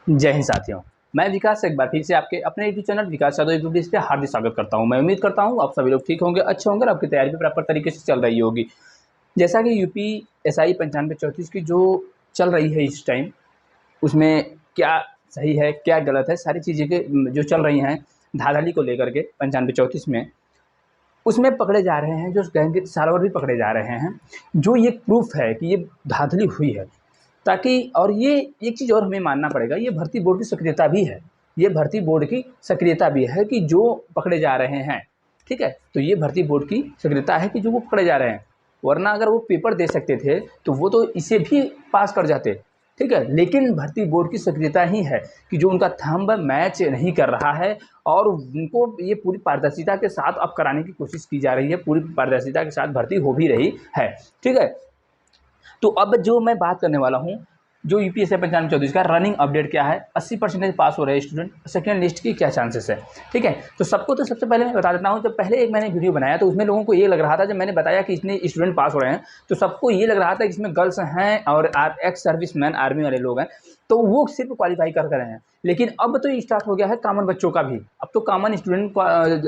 जय हिंद साथियों। मैं विकास एक बार फिर से आपके अपने यूट्यूब चैनल विकास यादव यूट्यूब पे हार्दिक स्वागत करता हूं। मैं उम्मीद करता हूं आप सभी लोग ठीक होंगे, अच्छे होंगे और आपकी तैयारी भी प्रॉपर तरीके से चल रही होगी। जैसा कि यूपी एसआई 9534 की जो चल रही है इस टाइम, उसमें क्या सही है क्या गलत है, सारी चीज़ें के जो चल रही हैं धांधली को लेकर के 9534 में, उसमें पकड़े जा रहे हैं जो गैंग सार्वर भी पकड़े जा रहे हैं, जो ये प्रूफ है कि ये धांधली हुई है। ताकि और ये एक चीज़ और हमें मानना पड़ेगा, ये भर्ती बोर्ड की सक्रियता भी है। ये भर्ती बोर्ड की सक्रियता भी है कि जो पकड़े जा रहे हैं, ठीक है? तो ये भर्ती बोर्ड की सक्रियता है कि जो वो पकड़े जा रहे हैं, वरना अगर वो पेपर दे सकते थे तो वो तो इसे भी पास कर जाते, ठीक है? लेकिन भर्ती बोर्ड की सक्रियता ही है कि जो उनका थंब मैच नहीं कर रहा है और उनको ये पूरी पारदर्शिता के साथ अब कराने की कोशिश की जा रही है, पूरी पारदर्शिता के साथ भर्ती हो भी रही है, ठीक है? तो अब जो मैं बात करने वाला हूँ, जो यूपीएससी 9534 का रनिंग अपडेट क्या है, 80% पास हो रहे हैं स्टूडेंट, सेकेंड लिस्ट की क्या चांसेस है, ठीक है? तो सबको तो सबसे पहले मैं बता देता हूँ, जब पहले एक मैंने वीडियो बनाया तो उसमें लोगों को ये लग रहा था, जब मैंने बताया कि इतने स्टूडेंट पास हो रहे हैं तो सबको ये लग रहा था कि इसमें गर्ल्स हैं और एक्स सर्विसमैन आर्मी वाले लोग हैं, तो वो सिर्फ क्वालिफाई कर रहे हैं। लेकिन अब तो ये स्टार्ट हो गया है कॉमन बच्चों का भी, अब तो कॉमन स्टूडेंट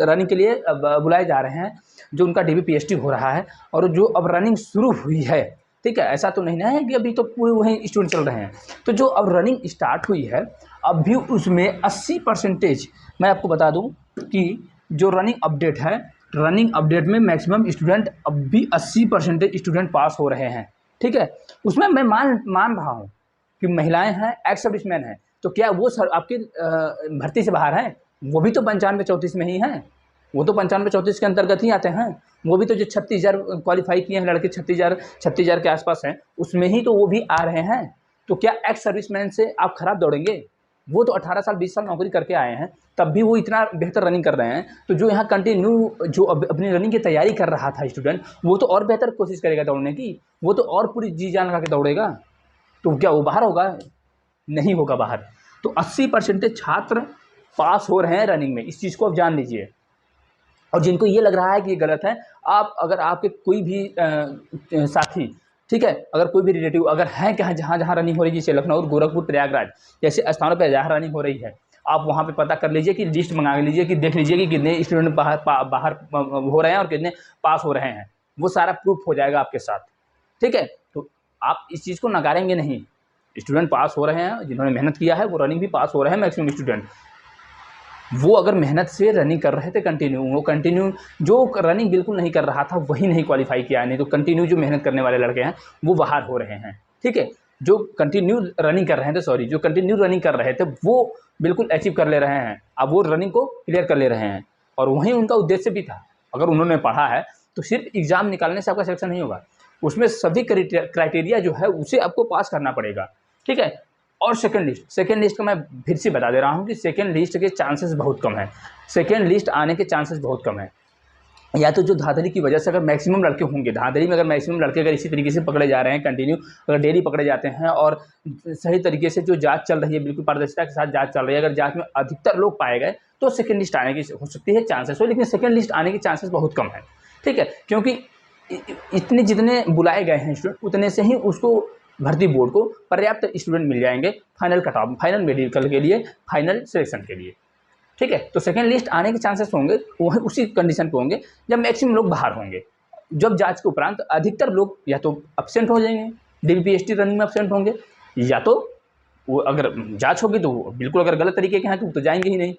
रनिंग के लिए बुलाए जा रहे हैं, जो उनका DBPST हो रहा है और जो अब रनिंग शुरू हुई है, ठीक है? ऐसा तो नहीं ना है कि अभी तो पूरे वहीं स्टूडेंट चल रहे हैं। तो जो अब रनिंग स्टार्ट हुई है, अब भी उसमें 80% मैं आपको बता दूं कि जो रनिंग अपडेट है, रनिंग अपडेट में मैक्सिमम स्टूडेंट अब भी 80% स्टूडेंट पास हो रहे हैं, ठीक है? उसमें मैं मान रहा हूँ कि महिलाएं हैं, एक्स सर्विसमैन हैं, तो क्या वो सर आपकी भर्ती से बाहर हैं? वो भी तो 9534 में ही हैं, वो तो 9534 के अंतर्गत ही आते हैं। वो भी तो जो 36,000 क्वालिफाई किए हैं लड़के, 36,000 के आसपास हैं, उसमें ही तो वो भी आ रहे हैं। तो क्या एक्स सर्विसमैन से आप खराब दौड़ेंगे? वो तो 18 साल 20 साल नौकरी करके आए हैं, तब भी वो इतना बेहतर रनिंग कर रहे हैं। तो जो यहाँ कंटिन्यू जो अपनी रनिंग की तैयारी कर रहा था स्टूडेंट, वो तो और बेहतर कोशिश करेगा दौड़ने की, वो तो और पूरी जी जान लगा के दौड़ेगा। तो क्या वो बाहर होगा? नहीं होगा बाहर। तो 80% छात्र पास हो रहे हैं रनिंग में, इस चीज़ को आप जान लीजिए। और जिनको ये लग रहा है कि ये गलत है, आप अगर आपके कोई भी साथी, ठीक है, अगर कोई भी रिलेटिव अगर हैं कि जहाँ जहाँ रनिंग हो रही है, जैसे लखनऊ, गोरखपुर, प्रयागराज जैसे स्थानों पर जहाँ रनिंग हो रही है, आप वहाँ पे पता कर लीजिए कि लिस्ट मंगा लीजिए कि देख लीजिए कि कितने स्टूडेंट बाहर हो रहे हैं और कितने पास हो रहे हैं। वो सारा प्रूफ हो जाएगा आपके साथ, ठीक है? तो आप इस चीज़ को नकारेंगे नहीं। स्टूडेंट पास हो रहे हैं, जिन्होंने मेहनत किया है वो रनिंग भी पास हो रहे हैं मैक्सिमम स्टूडेंट। वो अगर मेहनत से रनिंग कर रहे थे कंटिन्यू, वो कंटिन्यू जो रनिंग बिल्कुल नहीं कर रहा था वही नहीं क्वालिफाई किया, नहीं तो कंटिन्यू जो मेहनत करने वाले लड़के हैं वो बाहर हो रहे हैं, ठीक है? जो कंटिन्यू रनिंग कर रहे थे, सॉरी, जो कंटिन्यू रनिंग कर रहे थे वो बिल्कुल अचीव कर ले रहे हैं, अब वो रनिंग को क्लियर कर ले रहे हैं। और वहीं उनका उद्देश्य भी था, अगर उन्होंने पढ़ा है तो सिर्फ एग्ज़ाम निकालने से आपका सिलेक्शन नहीं होगा, उसमें सभी क्राइटेरिया जो है उसे आपको पास करना पड़ेगा, ठीक है? और सेकंड लिस्ट का मैं फिर से बता दे रहा हूँ कि सेकंड लिस्ट के चांसेस बहुत कम है, सेकंड लिस्ट आने के चांसेस बहुत कम है। या तो जो धांधली की वजह से अगर मैक्सिमम लड़के होंगे, धांधली में अगर मैक्सिमम लड़के अगर इसी तरीके से पकड़े जा रहे हैं कंटिन्यू, अगर डेली पकड़े जाते हैं और सही तरीके से जो जांच चल रही है, बिल्कुल पारदर्शिता के साथ जांच चल रही है, अगर जांच में अधिकतर लोग पाए गए तो सेकंड लिस्ट आने की हो सकती है चांसेस हो, लेकिन सेकंड लिस्ट आने के चांसेस बहुत कम है, ठीक है? क्योंकि इतने जितने बुलाए गए हैं स्टूडेंट, उतने से ही उसको भर्ती बोर्ड को पर्याप्त स्टूडेंट मिल जाएंगे final cut off, final medical के लिए, फाइनल सिलेक्शन के लिए, ठीक है? तो सेकंड लिस्ट आने के चांसेस होंगे वह उसी कंडीशन पे होंगे जब मैक्सिमम लोग बाहर होंगे, जब जांच के उपरांत अधिकतर लोग या तो एब्सेंट हो जाएंगे, DBPST रनिंग में एब्सेंट होंगे, या तो वो अगर जांच होगी तो बिल्कुल अगर गलत तरीके के हैं तो जाएंगे ही नहीं।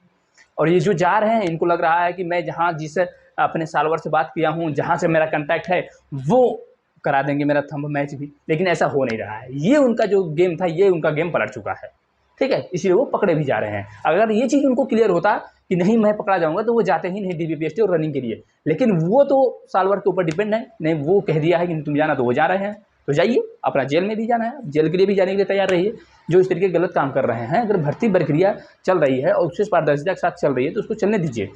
और ये जो जा रहे हैं इनको लग रहा है कि मैं जहाँ जिस अपने सालवर से बात किया हूँ, जहाँ से मेरा कॉन्टैक्ट है, वो करा देंगे मेरा थंब मैच भी, लेकिन ऐसा हो नहीं रहा है। ये उनका जो गेम था, ये उनका गेम पलट चुका है, ठीक है? इसलिए वो पकड़े भी जा रहे हैं। अगर ये चीज़ उनको क्लियर होता कि नहीं मैं पकड़ा जाऊंगा तो वो जाते ही नहीं DBPST और रनिंग के लिए, लेकिन वो तो सालवर के ऊपर डिपेंड है, नहीं वो कह दिया है कि तुम जाना तो वो जा रहे हैं, तो जाइए, अपना जेल में भी जाना है, जेल के लिए भी जाने के लिए तैयार रहिए। जो इस तरीके गलत काम कर रहे हैं, अगर भर्ती प्रक्रिया चल रही है और उससे पारदर्शिता के साथ चल रही है तो उसको चलने दीजिए।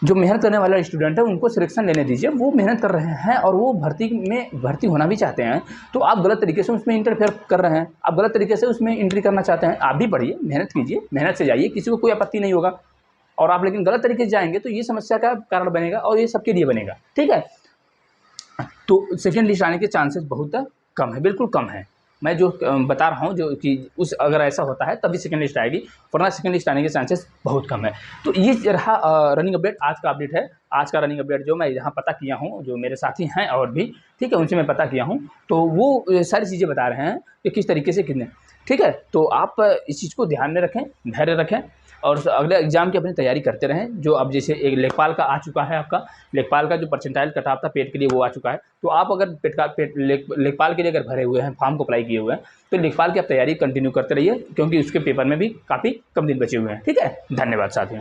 जो मेहनत करने वाला स्टूडेंट है उनको सिलेक्शन लेने दीजिए, वो मेहनत कर रहे हैं और वो भर्ती होना भी चाहते हैं, तो आप गलत तरीके से उसमें इंटरफेयर कर रहे हैं, आप गलत तरीके से उसमें एंट्री करना चाहते हैं, आप भी पढ़िए, मेहनत कीजिए, मेहनत से जाइए, किसी को कोई आपत्ति नहीं होगा। और आप लेकिन गलत तरीके से जाएंगे तो ये समस्या का कारण बनेगा और ये सबके लिए बनेगा, ठीक है? तो सेकेंड लिस्ट आने के चांसेस बहुत कम है, बिल्कुल कम है। मैं जो बता रहा हूँ जो कि उस अगर ऐसा होता है तभी सेकंड लिस्ट आएगी, वरना सेकंड लिस्ट आने के चांसेस बहुत कम है। तो ये रहा रनिंग अपडेट, आज का अपडेट है। आज का रनिंग अपडेट जो मैं यहाँ पता किया हूँ, जो मेरे साथी हैं और भी, ठीक है, उनसे मैं पता किया हूँ, तो वो सारी चीज़ें बता रहे हैं कि किस तरीके से कितने, ठीक है। तो आप इस चीज़ को ध्यान में रखें, धैर्य रखें और अगले एग्ज़ाम की अपनी तैयारी करते रहें। जो अब जैसे एक लेखपाल का आ चुका है, आपका लेखपाल का जो परसेंटाइल कट ऑफ था पेट के लिए वो आ चुका है, तो आप अगर लेखपाल के लिए अगर भरे हुए हैं, फॉर्म को अप्लाई किए हुए हैं, तो लेखपाल की आप तैयारी कंटिन्यू करते रहिए, क्योंकि उसके पेपर में भी काफ़ी कम दिन बचे हुए हैं। ठीक है, धन्यवाद साथियों।